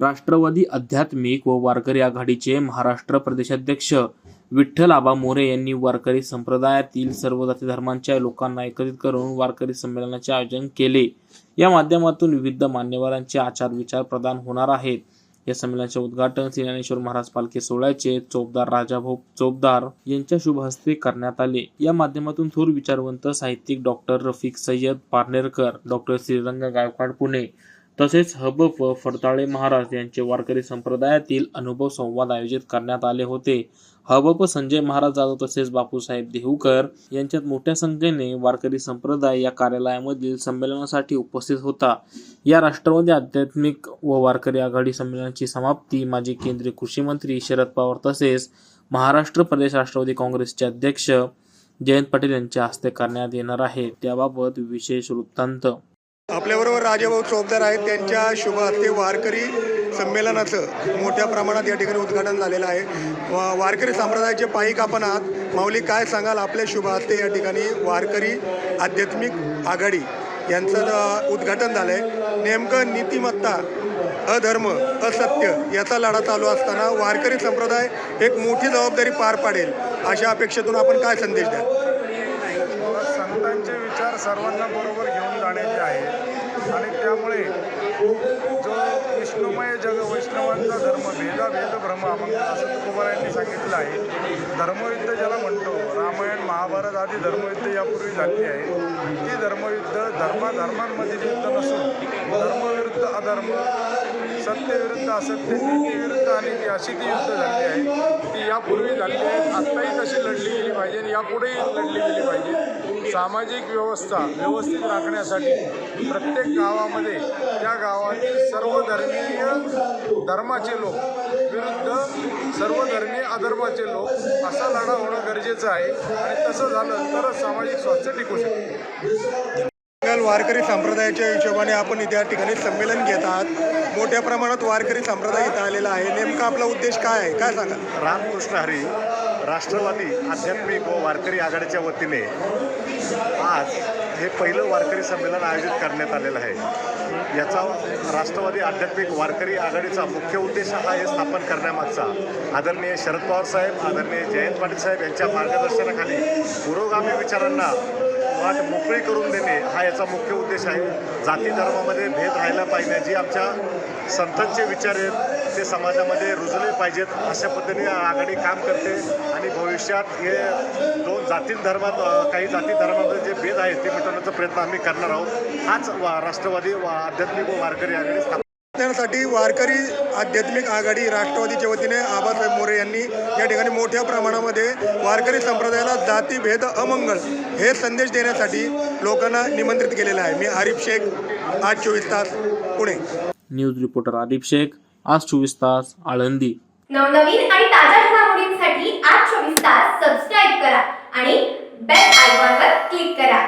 राष्ट्रवादी आध्यात्मिक व वारकरी आघाडीचे महाराष्ट्र प्रदेशाध्यक्ष विठ्ठल आबा मोरे यांनी वारकरी संप्रदायातील सर्व जाती धर्मांच्या लोकांना एकत्रित करून वारकरी संमेलनाचे आयोजन केले। या माध्यमातून विविध मान्यवरांचे आचार विचार प्रदान होणार आहेत। या संमेलनाचे उद्घाटन श्री ज्ञानेश्वर महाराज पालखी सोहळ्याचे चोपदार राजाभाऊ चोपदार यांच्या शुभ हस्ते करण्यात आले। या माध्यमातून थोर विचारवंत साहित्यिक डॉक्टर रफिक सय्यद पारनेरकर, डॉक्टर श्रीरंग गायकवाड पुणे तसेच हबप फडताळे महाराज यांचे वारकरी संप्रदायातील अनुभव संवाद आयोजित करण्यात आले होते। हबप संजय महाराज जाधव तसेच बापूसाहेब देहूकर यांच्यात मोठ्या संख्येने वारकरी संप्रदाय या कार्यालयामधील संमेलनासाठी उपस्थित होता। या राष्ट्रवादी आध्यात्मिक व वारकरी आघाडी संमेलनाची समाप्ती माजी केंद्रीय कृषी मंत्री शरद पवार तसेच महाराष्ट्र प्रदेश राष्ट्रवादी काँग्रेसचे अध्यक्ष जयंत पाटील यांच्या हस्ते करण्यात येणार आहे। त्याबाबत विशेष वृत्तांत आपल्याबरोबर राजाभाऊ चोपदार आहेत। त्यांच्या शुभ हस्ते वारकरी संमेलनाचं मोठ्या प्रमाणात या ठिकाणी उद्घाटन झालेलं आहे। वारकरी संप्रदायाचे पाईक आपण आहात, माऊली काय सांगाल? आपल्या शुभ हस्ते या ठिकाणी वारकरी आध्यात्मिक आघाडी यांचं उद्घाटन झालं आहे। नेमकं नीतिमत्ता, अधर्म, असत्य याचा लढा चालू असताना वारकरी संप्रदाय एक मोठी जबाबदारी पार पाडेल अशा अपेक्षेतून आपण काय संदेश द्याल? संतांचे विचार सर्वांना बरोबर घेऊन जाण्याचे आहे आणि त्यामुळे जो विष्णुमय जग वैष्णवांचा धर्म भेद भ्रम अमंगल असं तुकोबा यांनी सांगितलं आहे। धर्मयुद्ध ज्याला म्हणतो, रामायण महाभारत आदी धर्मयुद्ध यापूर्वी झालेली आहे। ती धर्मयुद्ध धर्मांमध्ये युद्ध नसून धर्मविरुद्ध अधर्म, सत्य विरुद्ध असत्य, नीती विरुद्ध अनिती अशी ती युद्ध झाली आहे। ती यापूर्वी झालेली आहे, आत्ताही तशी लढली गेली पाहिजे आणि यापुढेही लढली गेली पाहिजे। सामाजिक व्यवस्था व्यवस्थित राखण्यासाठी प्रत्येक गावामध्ये त्या गावातील सर्वधर्मीय धर्माचे लोक विरुद्ध सर्वधर्मीय अधर्माचे लोक असा लढा होणं गरजेचं आहे आणि तसं झालं तरच सामाजिक स्वास्थ्य टिकू शकते। वारकरी संप्रदायाच्या हिशोबाने आपण इथे या ठिकाणी संमेलन घेत आहात। मोठ्या प्रमाणात वारकरी संप्रदाय इथं आलेला आहे। नेमका आपला उद्देश काय आहे, काय सांगा? रामकृष्ण हरी राष्ट्रवादी आध्यात्मिक व वारकरी आघाडीच्या वतीने आज हे पहिलं वारकरी संमेलन आयोजित करण्यात आलेलं आहे। याचा राष्ट्रवादी आध्यात्मिक वारकरी आघाडीचा मुख्य उद्देश हा हे स्थापन करण्यामागचा आदरणीय शरद पवार साहेब, आदरणीय जयंत पाटील साहेब यांच्या मार्गदर्शनाखाली पुरोगामी विचारांना वाट मोकळी करून देणे हा याचा मुख्य उद्देश आहे। जाती धर्मामध्ये भेद राहायला पाहिजे, जी आमच्या संतांचे विचार आहेत ते समाजामध्ये रुजले पाहिजेत अशा पद्धतीने आघाडी काम करते आणि भविष्यात हे दोन जाती धर्मात काही जाती धर्मामध्ये जे भेद आहेत ते मिटवण्याचा प्रयत्न आम्ही करणार आहोत। हाच राष्ट्रवादी आध्यात्मिक व वारकरी आघाडी त्यासाठी वारकरी आध्यात्मिक आघाडी राष्ट्रवादीच्या वतीने आबासाहेब मोरे यांनी या ठिकाणी मोठ्या प्रमाणामध्ये वारकरी संप्रदायाला जातीभेद अमंगल हे संदेश देण्यासाठी लोकांना निमंत्रित केलेलं आहे। मी आरिफ शेख, आज 24 तास, पुणे। न्यूज रिपोर्टर आरिफ शेख, आज 24 तास, आळंदी। नवनवीन आणि ताज्या घडामोडींसाठी आज 24 तास सबस्क्राइब करा आणि बेल आयकॉनवर क्लिक करा।